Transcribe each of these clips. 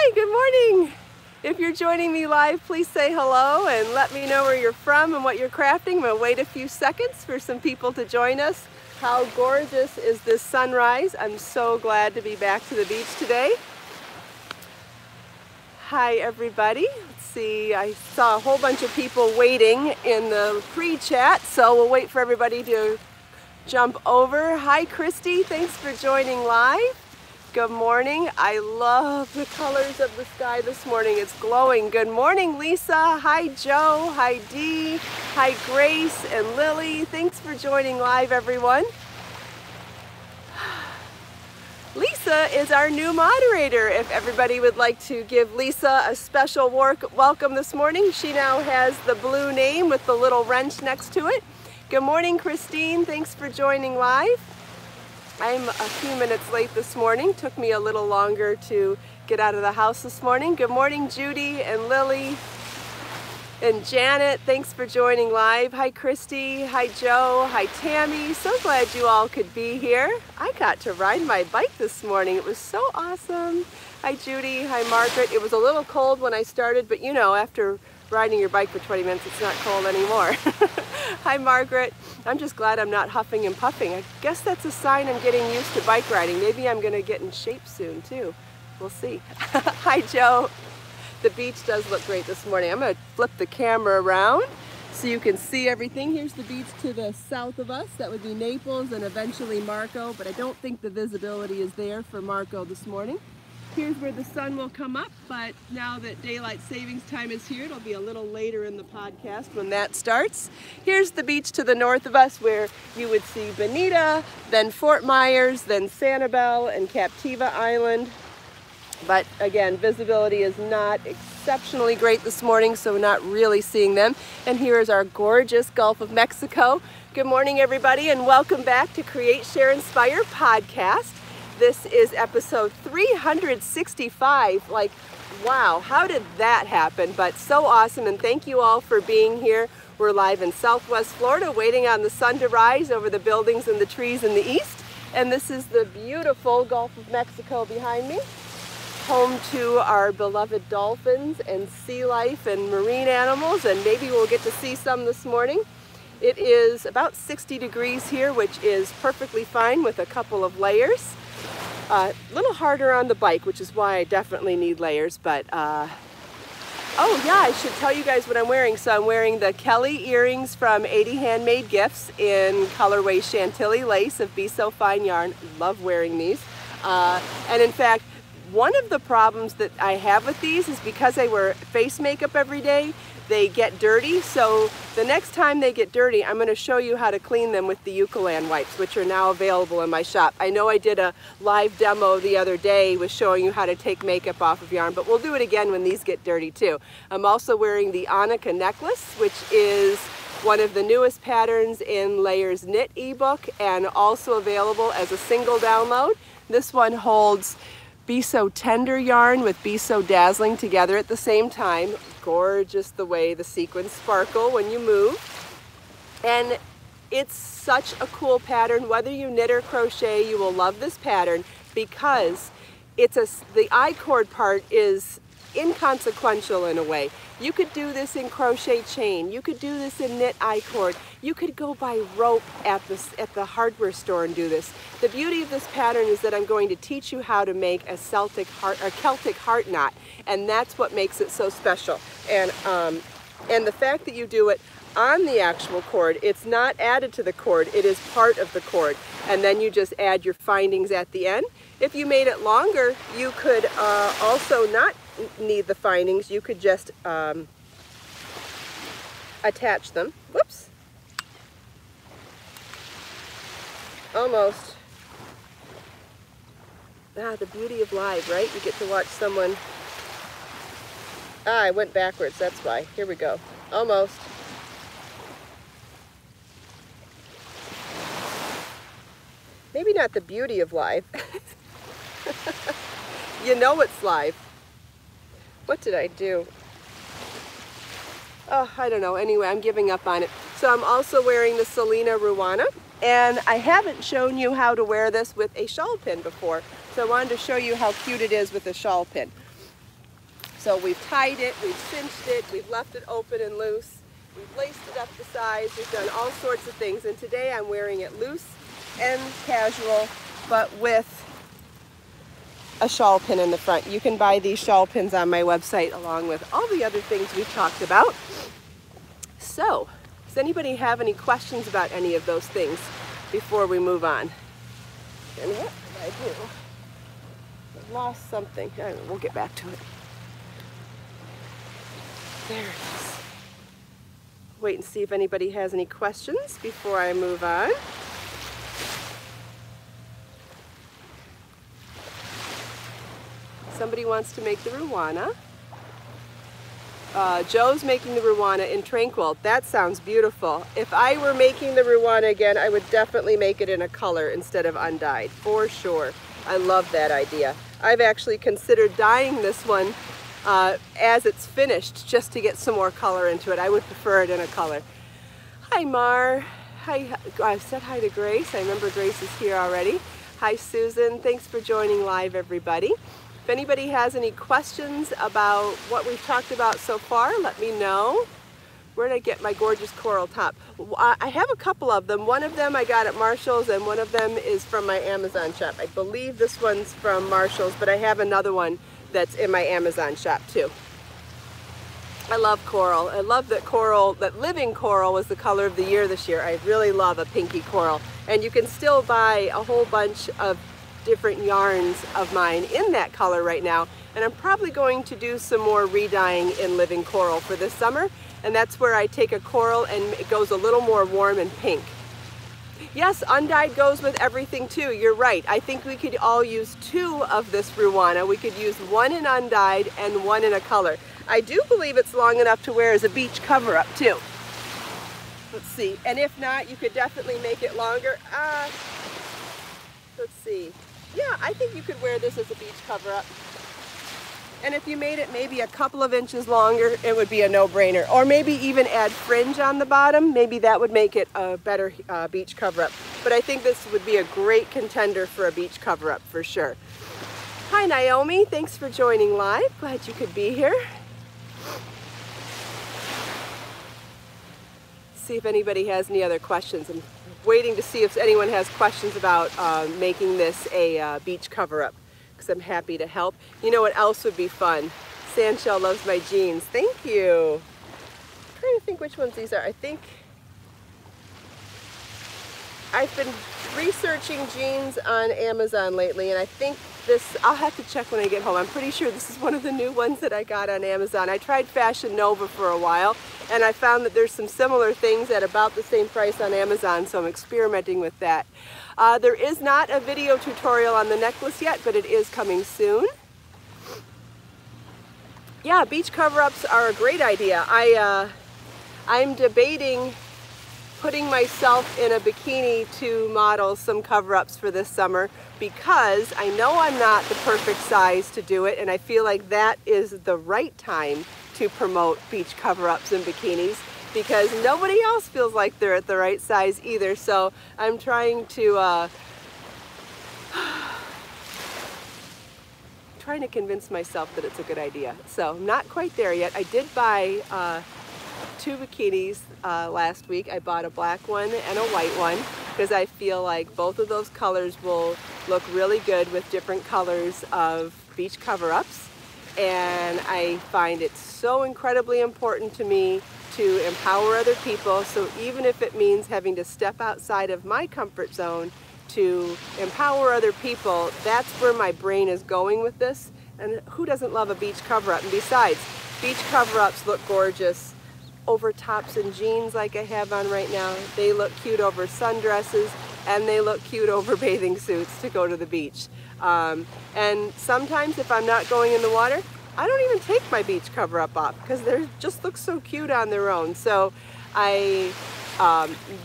Hi, good morning. If you're joining me live, please say hello and let me know where you're from and what you're crafting. I'm gonna wait a few seconds for some people to join us. How gorgeous is this sunrise? I'm so glad to be back to the beach today. Hi everybody. Let's see, I saw a whole bunch of people waiting in the pre-chat, so we'll wait for everybody to jump over. Hi Christy, thanks for joining live. Good morning. I love the colors of the sky this morning. It's glowing. Good morning, Lisa. Hi, Joe. Hi, Dee. Hi, Grace and Lily. Thanks for joining live, everyone. Lisa is our new moderator. If everybody would like to give Lisa a special welcome this morning, she now has the blue name with the little wrench next to it. Good morning, Christine. Thanks for joining live. I'm a few minutes late this morning. Took me a little longer to get out of the house this morning. Good morning, Judy and Lily and Janet. Thanks for joining live. Hi, Christy. Hi, Joe. Hi, Tammy. So glad you all could be here. I got to ride my bike this morning. It was so awesome. Hi, Judy. Hi, Margaret. It was a little cold when I started, but you know, after riding your bike for 20 minutes, it's not cold anymore. Hi, Margaret. I'm just glad I'm not huffing and puffing. I guess that's a sign I'm getting used to bike riding. Maybe I'm gonna get in shape soon too. We'll see. Hi, Joe. The beach does look great this morning. I'm gonna flip the camera around so you can see everything. Here's the beach to the south of us. That would be Naples and eventually Marco, but I don't think the visibility is there for Marco this morning. Here's where the sun will come up, but now that daylight savings time is here, it'll be a little later in the podcast when that starts. Here's the beach to the north of us where you would see Bonita, then Fort Myers, then Sanibel and Captiva Island. But again, visibility is not exceptionally great this morning, so we're not really seeing them. And here is our gorgeous Gulf of Mexico. Good morning, everybody, and welcome back to Create, Share, Inspire podcast. This is episode 365. Like, wow, how did that happen? But so awesome, and thank you all for being here. We're live in Southwest Florida, waiting on the sun to rise over the buildings and the trees in the east. And this is the beautiful Gulf of Mexico behind me, home to our beloved dolphins and sea life and marine animals, and maybe we'll get to see some this morning. It is about 60 degrees here, which is perfectly fine with a couple of layers. A little harder on the bike, which is why I definitely need layers, but oh yeah, I should tell you guys what I'm wearing. So I'm wearing the Kelly earrings from 80 Handmade Gifts in colorway Chantilly lace of Be So Fine yarn. Love wearing these. And in fact, one of the problems that I have with these is because I wear face makeup every day, they get dirty. So the next time they get dirty, I'm going to show you how to clean them with the Eucalan wipes, which are now available in my shop. I know I did a live demo the other day with showing you how to take makeup off of yarn, but we'll do it again when these get dirty too. I'm also wearing the Annika necklace, which is one of the newest patterns in Layers Knit ebook and also available as a single download. This one holds Be So Tender yarn with Be So Dazzling together at the same time. Gorgeous the way the sequins sparkle when you move. And it's such a cool pattern. Whether you knit or crochet, you will love this pattern because the I-cord part is inconsequential in a way. You could do this in crochet chain. You could do this in knit I-cord. You could go buy rope at the hardware store and do this. The beauty of this pattern is that I'm going to teach you how to make a Celtic Celtic heart knot, and that's what makes it so special. And the fact that you do it on the actual cord, it's not added to the cord, it is part of the cord, and then you just add your findings at the end. If you made it longer, you could also not need the findings. You could just attach them. Whoops. Almost. Ah, the beauty of live, right? You get to watch someone. Ah, I went backwards, that's why. Here we go. Almost. Maybe not the beauty of live. You know it's live. What did I do? Oh, I don't know. Anyway, I'm giving up on it. So I'm also wearing the Selena Ruana, and I haven't shown you how to wear this with a shawl pin before. So I wanted to show you how cute it is with a shawl pin. So we've tied it, we've cinched it, we've left it open and loose, we've laced it up the sides, we've done all sorts of things, and today I'm wearing it loose and casual, but with a shawl pin in the front. You can buy these shawl pins on my website along with all the other things we've talked about. So, does anybody have any questions about any of those things before we move on? And what did I do? I lost something. We'll get back to it. There it is. Wait and see if anybody has any questions before I move on. Somebody wants to make the Ruana. Joe's making the Ruana in Tranquil. That sounds beautiful. If I were making the Ruana again, I would definitely make it in a color instead of undyed, for sure. I love that idea. I've actually considered dyeing this one as it's finished, just to get some more color into it. I would prefer it in a color. Hi, Mar. Hi. I said hi to Grace. I remember Grace is here already. Hi, Susan. Thanks for joining live, everybody. If anybody has any questions about what we've talked about so far, let me know. Where did I get my gorgeous coral top? I have a couple of them. One of them I got at Marshall's, and one of them is from my Amazon shop. I believe this one's from Marshall's, but I have another one that's in my Amazon shop too. I love coral. I love that coral, that living coral was the color of the year this year. I really love a pinky coral. And you can still buy a whole bunch of different yarns of mine in that color right now, and I'm probably going to do some more re-dyeing in living coral for this summer, and that's where I take a coral and it goes a little more warm and pink. Yes, undyed goes with everything too. You're right. I think we could all use 2 of this Ruana. We could use one in undyed and one in a color. I do believe it's long enough to wear as a beach cover-up too. Let's see, and if not, you could definitely make it longer. Let's see. Yeah, I think you could wear this as a beach cover-up. And if you made it maybe a couple of inches longer, it would be a no-brainer. Or maybe even add fringe on the bottom. Maybe that would make it a better beach cover-up. But I think this would be a great contender for a beach cover-up for sure. Hi, Naomi. Thanks for joining live. Glad you could be here. See if anybody has any other questions. I'm waiting to see if anyone has questions about making this a beach cover-up, because I'm happy to help. You know what else would be fun? Sandshell loves my jeans. Thank you. I'm trying to think which ones these are. I think I've been researching jeans on Amazon lately, and I think this, I'll have to check when I get home. I'm pretty sure this is one of the new ones that I got on Amazon. I tried Fashion Nova for a while, and I found that there's some similar things at about the same price on Amazon, so I'm experimenting with that. There is not a video tutorial on the necklace yet, but it is coming soon. Yeah, beach cover-ups are a great idea. I'm debating putting myself in a bikini to model some cover-ups for this summer, because I know I'm not the perfect size to do it, and I feel like that is the right time to promote beach cover-ups and bikinis, because nobody else feels like they're at the right size either. So I'm trying to convince myself that it's a good idea. So I'm not quite there yet. I did buy 2 bikinis last week. I bought a black one and a white one, because I feel like both of those colors will look really good with different colors of beach cover-ups. And I find it so incredibly important to me to empower other people. So even if it means having to step outside of my comfort zone to empower other people, that's where my brain is going with this. And who doesn't love a beach cover-up? And besides, beach cover-ups look gorgeous over tops and jeans like I have on right now. They look cute over sundresses, and they look cute over bathing suits to go to the beach. And sometimes if I'm not going in the water, I don't even take my beach cover-up off, because they just look so cute on their own. So I'm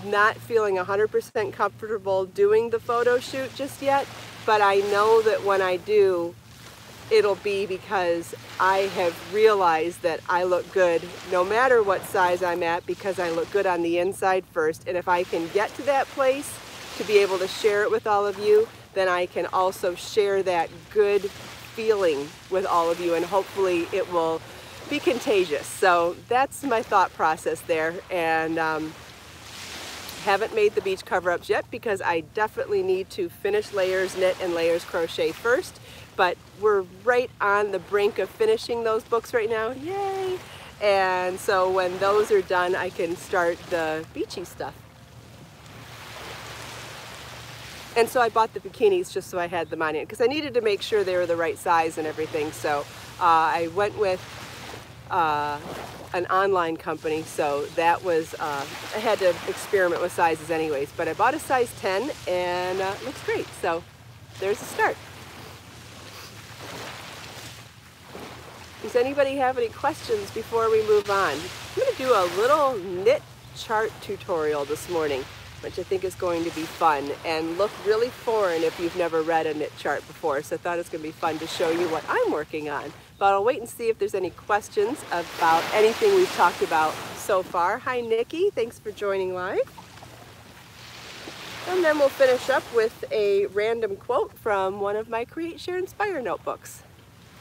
not feeling 100% comfortable doing the photo shoot just yet, but I know that when I do, it'll be because I have realized that I look good no matter what size I'm at, because I look good on the inside first. And if I can get to that place to be able to share it with all of you, then I can also share that good feeling with all of you, and hopefully it will be contagious. So that's my thought process there. And haven't made the beach cover-ups yet because I definitely need to finish layers knit and layers crochet first, but we're right on the brink of finishing those books right now. Yay! And so when those are done, I can start the beachy stuff. And so I bought the bikinis just so I had them on it, because I needed to make sure they were the right size and everything. So I went with an online company, so that was, I had to experiment with sizes anyways, but I bought a size 10 and it looks great. So there's a start. Does anybody have any questions before we move on? I'm going to do a little knit chart tutorial this morning, which I think is going to be fun and look really foreign if you've never read a knit chart before. So I thought it's going to be fun to show you what I'm working on. But I'll wait and see if there's any questions about anything we've talked about so far. Hi Nikki, thanks for joining live. And then we'll finish up with a random quote from one of my Create, Share, Inspire notebooks.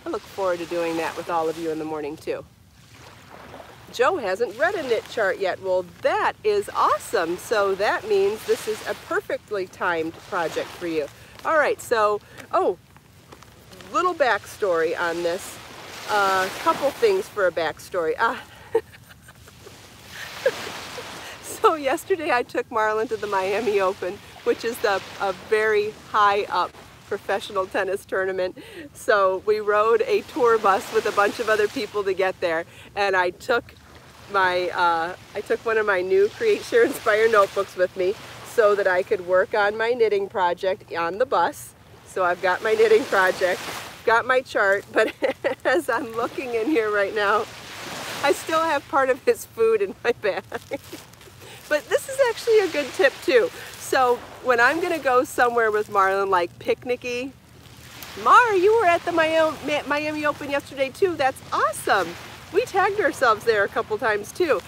I look forward to doing that with all of you in the morning too. Joe hasn't read a knit chart yet. Well, that is awesome. So that means this is a perfectly timed project for you. All right, so, little backstory on this. Couple things for a backstory. So yesterday I took Marlon to the Miami Open, which is a very high up professional tennis tournament. So we rode a tour bus with a bunch of other people to get there, and I took one of my new Create, Share, Inspire notebooks with me so that I could work on my knitting project on the bus. So I've got my knitting project, got my chart, but as I'm looking in here right now, I still have part of his food in my bag. But this is actually a good tip too. So when I'm gonna go somewhere with Marlon, like picnicky, Mar, you were at the Miami Open yesterday too. That's awesome. We tagged ourselves there a couple times too.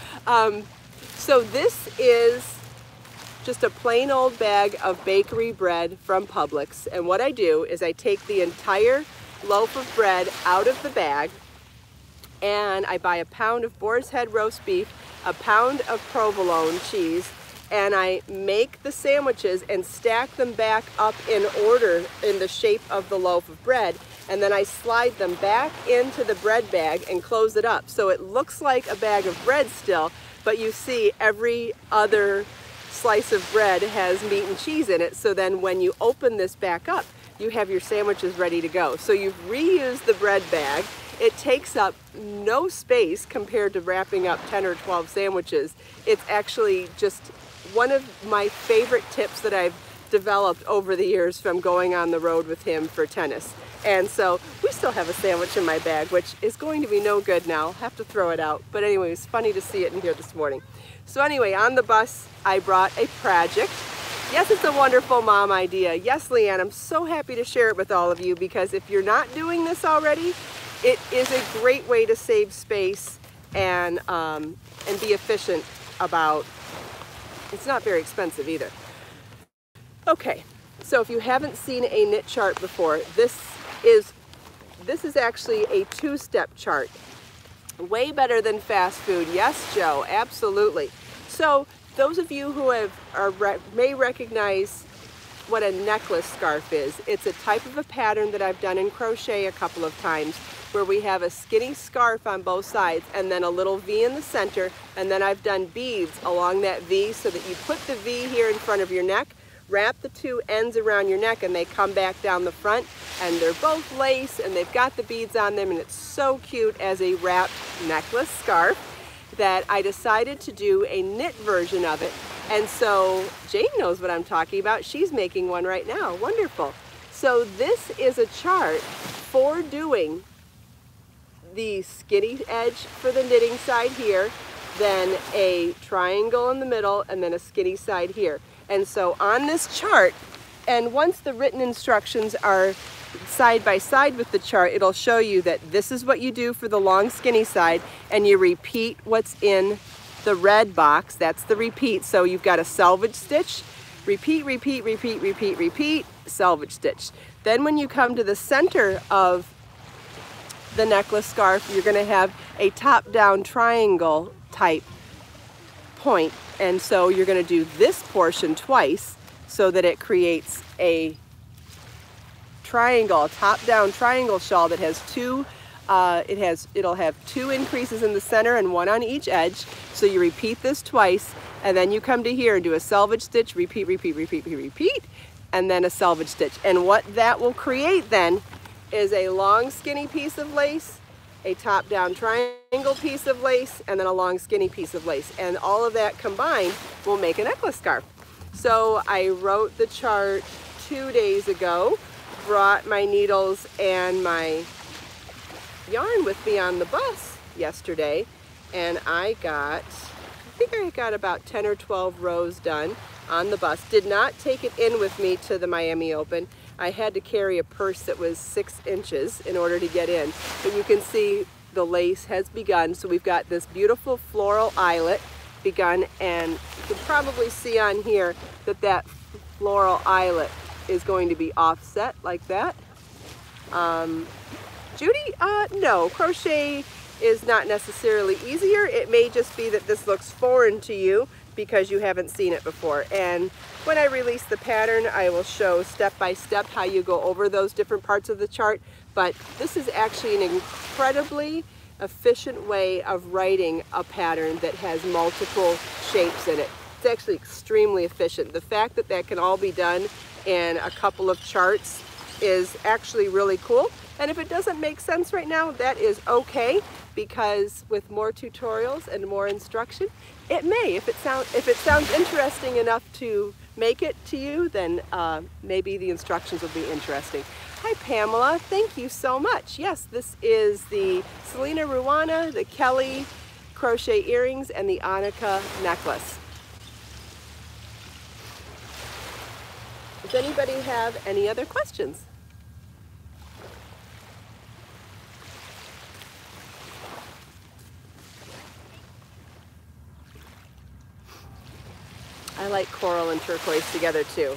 So this is just a plain old bag of bakery bread from Publix. And what I do is I take the entire loaf of bread out of the bag, and I buy a pound of boar's head roast beef, a pound of provolone cheese, and I make the sandwiches and stack them back up in order in the shape of the loaf of bread, and then I slide them back into the bread bag and close it up. So it looks like a bag of bread still, but you see every other slice of bread has meat and cheese in it, so then when you open this back up, you have your sandwiches ready to go. So you've reused the bread bag. It takes up no space compared to wrapping up 10 or 12 sandwiches. It's actually just one of my favorite tips that I've developed over the years from going on the road with him for tennis. And so we still have a sandwich in my bag, which is going to be no good now. I'll have to throw it out. But anyway, it's funny to see it in here this morning. So anyway, on the bus, I brought a project. Yes, it's a wonderful mom idea. Yes, Leanne, I'm so happy to share it with all of you, because if you're not doing this already, it is a great way to save space and be efficient about, it's not very expensive either. Okay, so if you haven't seen a knit chart before, this is actually a two-step chart. Way better than fast food. Yes, Joe, absolutely. So those of you who may recognize what a necklace scarf is. It's a type of a pattern that I've done in crochet a couple of times, where we have a skinny scarf on both sides and then a little V in the center, and then I've done beads along that V so that you put the V here in front of your neck, wrap the two ends around your neck, and they come back down the front, and they're both lace and they've got the beads on them, and it's so cute as a wrapped necklace scarf that I decided to do a knit version of it. And so Jane knows what I'm talking about. She's making one right now. Wonderful. So this is a chart for doing the skinny edge for the knitting side here, then a triangle in the middle, and then a skinny side here. And so on this chart, and once the written instructions are side by side with the chart, it'll show you that this is what you do for the long skinny side, and you repeat what's in the red box. That's the repeat. So you've got a selvage stitch, repeat, repeat, repeat, repeat, repeat, selvage stitch. Then when you come to the center of the necklace scarf, you're going to have a top-down triangle type point, and so you're going to do this portion twice so that it creates a triangle, a top-down triangle shawl that has two. It'll have two increases in the center and one on each edge. So you repeat this twice, and then you come to here and do a selvage stitch, repeat, repeat, repeat, repeat, repeat, and then a selvage stitch. And what that will create then is a long skinny piece of lace, a top-down triangle piece of lace, and then a long skinny piece of lace. And all of that combined will make a necklace scarf. So I wrote the chart 2 days ago, brought my needles and my yarn with me on the bus yesterday, and I think I got about 10 or 12 rows done on the bus. Did not take it in with me to the Miami Open. I had to carry a purse that was 6 inches in order to get in. But you can see the lace has begun. So we've got this beautiful floral eyelet begun, and you can probably see on here that that floral eyelet is going to be offset like that. Judy, no, crochet is not necessarily easier. It may just be that this looks foreign to you because you haven't seen it before. And when I release the pattern, I will show step by step how you go over those different parts of the chart. But this is actually an incredibly efficient way of writing a pattern that has multiple shapes in it. It's actually extremely efficient. The fact that that can all be done in a couple of charts is actually really cool. And if it doesn't make sense right now, that is okay, because with more tutorials and more instruction, it may. If it sounds interesting enough to make it to you, then maybe the instructions will be interesting. Hi Pamela, thank you so much. Yes, this is the Selena Ruana, the Kelly crochet earrings, and the Annika necklace. Does anybody have any other questions? I like coral and turquoise together too.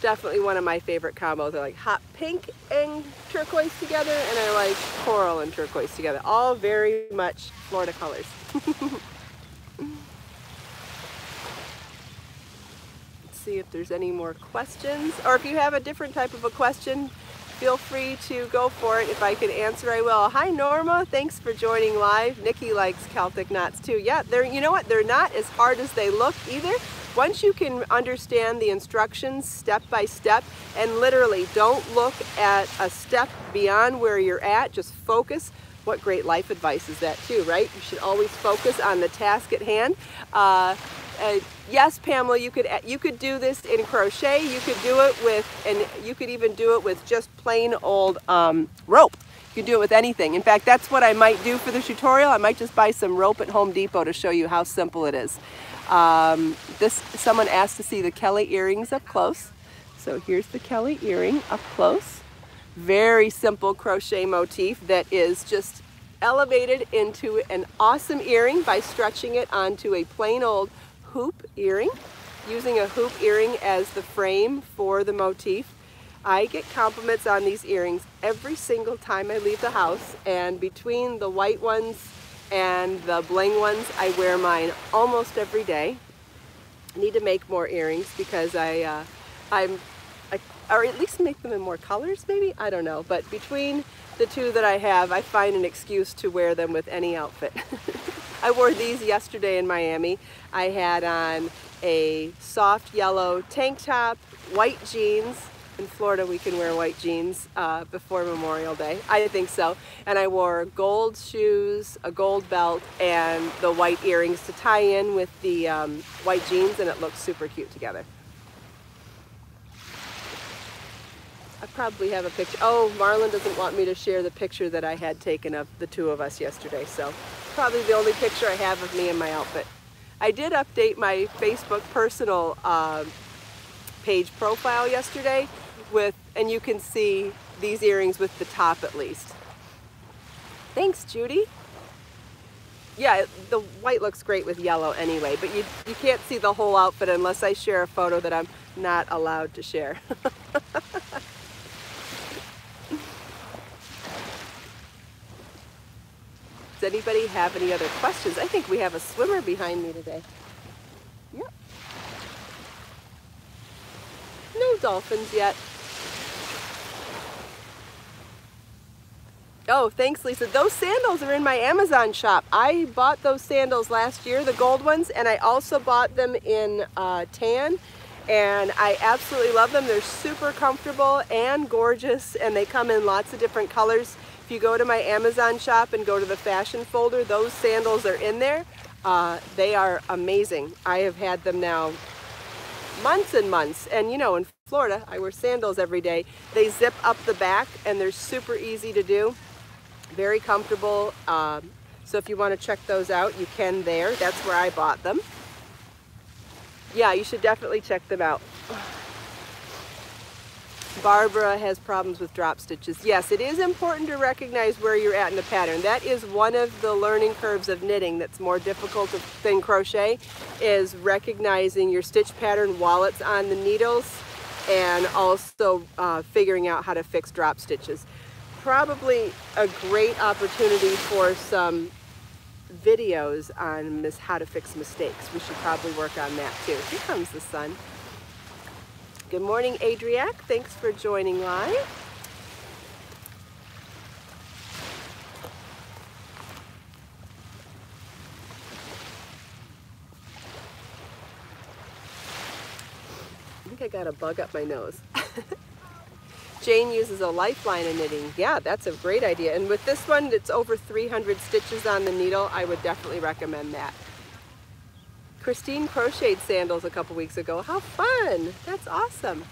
Definitely one of my favorite combos. I like hot pink and turquoise together, and I like coral and turquoise together. All very much Florida colors. Let's see if there's any more questions. Or if you have a different type of a question, feel free to go for it. If I can answer, I will. Hi Norma, thanks for joining live. Nikki likes Celtic knots too. Yeah, you know what? They're not as hard as they look either. Once you can understand the instructions step by step, and literally don't look at a step beyond where you're at, just focus. What great life advice is that too, right? You should always focus on the task at hand. Yes, Pamela, you could do this in crochet. You could do it with, and you could even do it with just plain old rope. You could do it with anything. In fact, that's what I might do for the tutorial. I might just buy some rope at Home Depot to show you how simple it is. Someone asked to see the Kelly earrings up close. So here's the Kelly earring up close. Very simple crochet motif that is just elevated into an awesome earring by stretching it onto a plain old hoop earring, using a hoop earring as the frame for the motif. I get compliments on these earrings every single time I leave the house, and between the white ones and the bling ones, I wear mine almost every day. I need to make more earrings because or at least make them in more colors maybe, I don't know. But between the two that I have, I find an excuse to wear them with any outfit. I wore these yesterday in Miami. I had on a soft yellow tank top, white jeans. In Florida, we can wear white jeans before Memorial Day. I think so. And I wore gold shoes, a gold belt, and the white earrings to tie in with the white jeans, and it looks super cute together. I probably have a picture. Oh, Marlon doesn't want me to share the picture that I had taken of the two of us yesterday, so probably the only picture I have of me in my outfit. I did update my Facebook personal page profile yesterday and you can see these earrings with the top at least. Thanks, Judy. Yeah, the white looks great with yellow anyway, but you can't see the whole outfit unless I share a photo that I'm not allowed to share. Does anybody have any other questions? I think we have a swimmer behind me today. Yep. No dolphins yet. Oh, thanks, Lisa. Those sandals are in my Amazon shop. I bought those sandals last year, the gold ones, and I also bought them in tan, and I absolutely love them. They're super comfortable and gorgeous, and they come in lots of different colors. If you go to my Amazon shop and go to the fashion folder, those sandals are in there. They are amazing. I have had them now months and months, and you know, in Florida, I wear sandals every day. They zip up the back, and they're super easy to do. Very comfortable, so if you want to check those out, you can there. That's where I bought them. Yeah, you should definitely check them out. Barbara has problems with drop stitches. Yes, it is important to recognize where you're at in the pattern. That is one of the learning curves of knitting that's more difficult than crochet, is recognizing your stitch pattern while it's on the needles, and also figuring out how to fix drop stitches. Probably a great opportunity for some videos on how to fix mistakes. We should probably work on that too. Here comes the sun. Good morning, Adriac. Thanks for joining live. I think I got a bug up my nose. Jane uses a lifeline in knitting. Yeah, that's a great idea. And with this one, it's over 300 stitches on the needle. I would definitely recommend that. Christine crocheted sandals a couple weeks ago. How fun! That's awesome.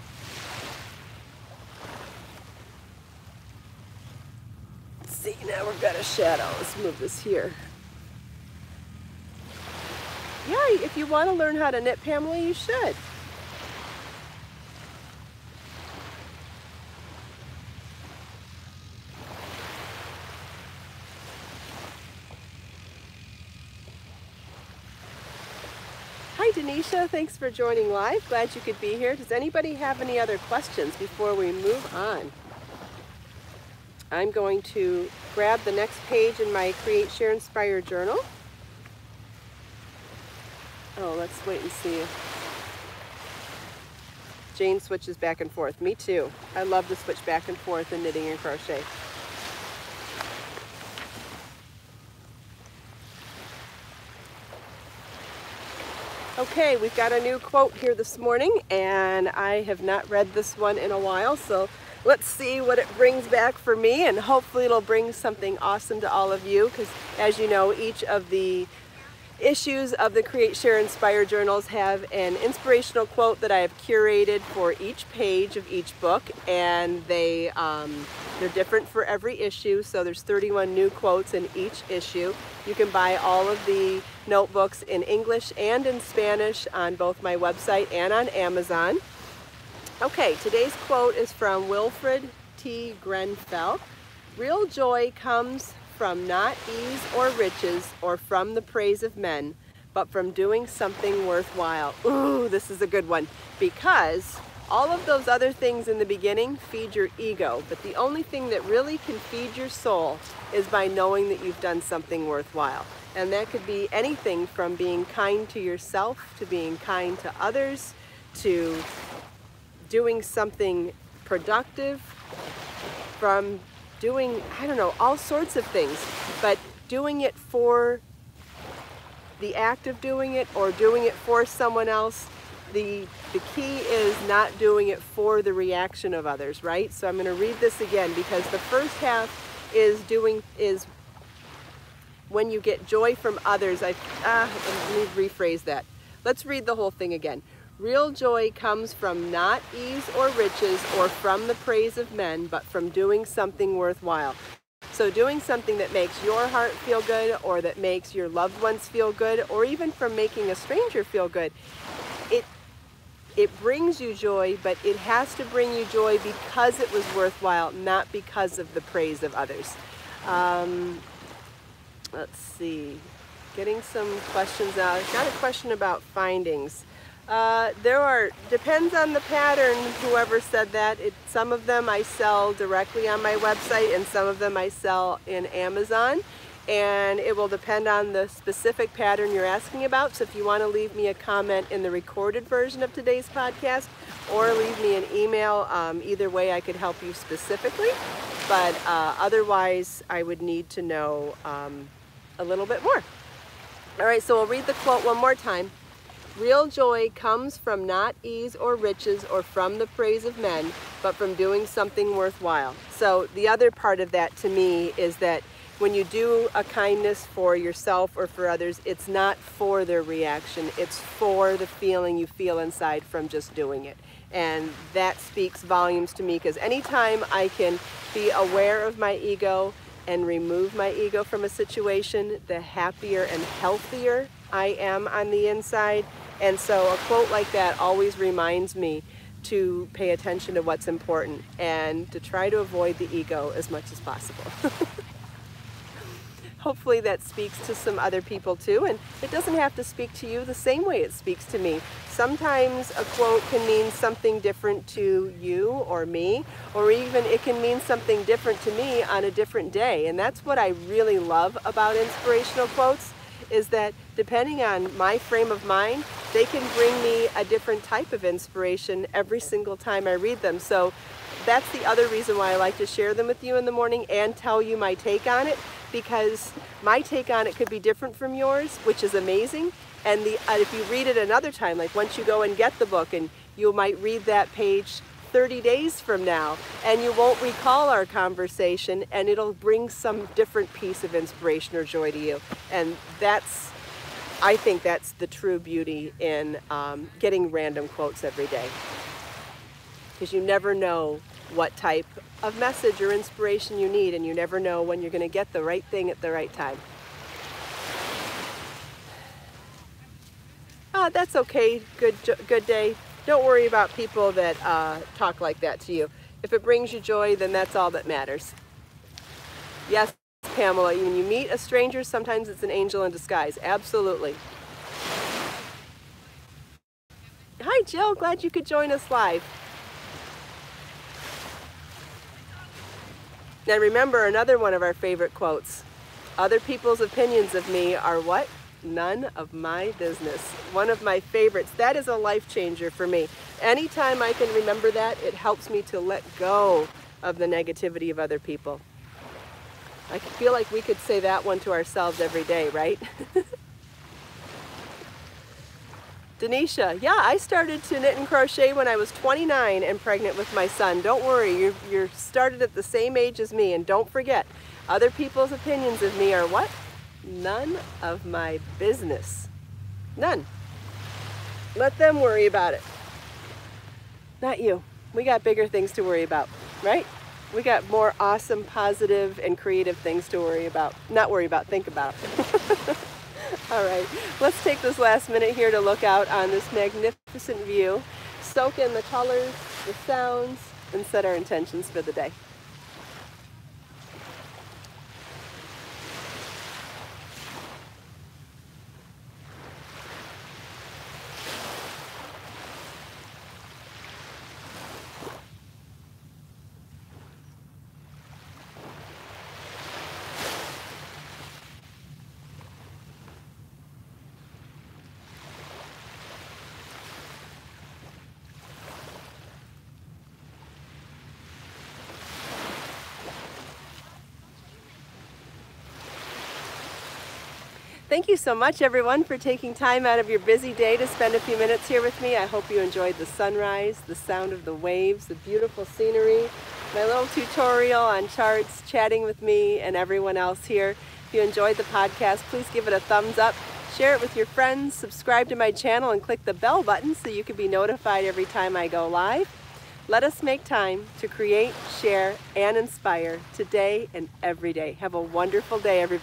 Let's see, now we've got a shadow. Let's move this here. Yeah, if you want to learn how to knit, Pamela, you should. Hi Denisha, thanks for joining live. Glad you could be here. Does anybody have any other questions before we move on? I'm going to grab the next page in my Create, Share, Inspire journal. Oh, let's wait and see. Jane switches back and forth. Me too. I love to switch back and forth in knitting and crochet. Okay, we've got a new quote here this morning, and I have not read this one in a while, so let's see what it brings back for me, and hopefully it'll bring something awesome to all of you, because as you know, each of the issues of the Create, Share, Inspire journals have an inspirational quote that I have curated for each page of each book, and they're different for every issue, so there's 31 new quotes in each issue. You can buy all of the notebooks in English and in Spanish on both my website and on Amazon. Okay, today's quote is from Wilfred T. Grenfell. Real joy comes from not ease or riches or from the praise of men, but from doing something worthwhile. Ooh, this is a good one, because all of those other things in the beginning feed your ego, but the only thing that really can feed your soul is by knowing that you've done something worthwhile. And that could be anything from being kind to yourself, to being kind to others, to doing something productive, from doing, I don't know, all sorts of things, but doing it for the act of doing it or doing it for someone else. The key is not doing it for the reaction of others, right? So I'm going to read this again, because the first half is when you get joy from others. Let me rephrase that. Let's read the whole thing again. Real joy comes from not ease or riches or from the praise of men, but from doing something worthwhile. So doing something that makes your heart feel good, or that makes your loved ones feel good, or even from making a stranger feel good. It brings you joy, but it has to bring you joy because it was worthwhile, not because of the praise of others. Let's see, getting some questions out. I've got a question about findings. Depends on the pattern, whoever said that. Some of them I sell directly on my website, and some of them I sell in Amazon. and it will depend on the specific pattern you're asking about. So if you want to leave me a comment in the recorded version of today's podcast or leave me an email, either way I could help you specifically, but otherwise I would need to know a little bit more. All right, so we'll read the quote one more time. Real joy comes from not ease or riches or from the praise of men, but from doing something worthwhile. So the other part of that to me is that when you do a kindness for yourself or for others, it's not for their reaction, it's for the feeling you feel inside from just doing it. And that speaks volumes to me, because anytime I can be aware of my ego and remove my ego from a situation, the happier and healthier I am on the inside. And so a quote like that always reminds me to pay attention to what's important and to try to avoid the ego as much as possible. Hopefully that speaks to some other people too, and it doesn't have to speak to you the same way it speaks to me. Sometimes a quote can mean something different to you or me, or even it can mean something different to me on a different day. And that's what I really love about inspirational quotes, is that depending on my frame of mind, they can bring me a different type of inspiration every single time I read them. So that's the other reason why I like to share them with you in the morning and tell you my take on it, because my take on it could be different from yours, which is amazing. And if you read it another time, like once you go and get the book, and you might read that page 30 days from now, and you won't recall our conversation, and it'll bring some different piece of inspiration or joy to you. And I think that's the true beauty in getting random quotes every day, because you never know what type of message or inspiration you need, and you never know when you're going to get the right thing at the right time. That's okay. Good day. Don't worry about people that talk like that to you. If it brings you joy, then that's all that matters. Yes, Pamela, when you meet a stranger, sometimes it's an angel in disguise. Absolutely. Hi, Jill. Glad you could join us live. Now remember another one of our favorite quotes. Other people's opinions of me are what? None of my business. One of my favorites. That is a life changer for me. Anytime I can remember that, it helps me to let go of the negativity of other people. I feel like we could say that one to ourselves every day, right? Denisha, yeah, I started to knit and crochet when I was 29 and pregnant with my son. Don't worry, you're started at the same age as me, and don't forget, other people's opinions of me are what? None of my business. None. Let them worry about it. Not you. We got bigger things to worry about, right? We got more awesome, positive, and creative things to worry about. Not worry about, think about. All right, let's take this last minute here to look out on this magnificent view, soak in the colors, the sounds, and set our intentions for the day. Thank you so much, everyone, for taking time out of your busy day to spend a few minutes here with me. I hope you enjoyed the sunrise, the sound of the waves, the beautiful scenery, my little tutorial on charts, chatting with me and everyone else here. If you enjoyed the podcast, please give it a thumbs up, share it with your friends, subscribe to my channel, and click the bell button so you can be notified every time I go live. Let us make time to create, share, and inspire today and every day. Have a wonderful day, everybody.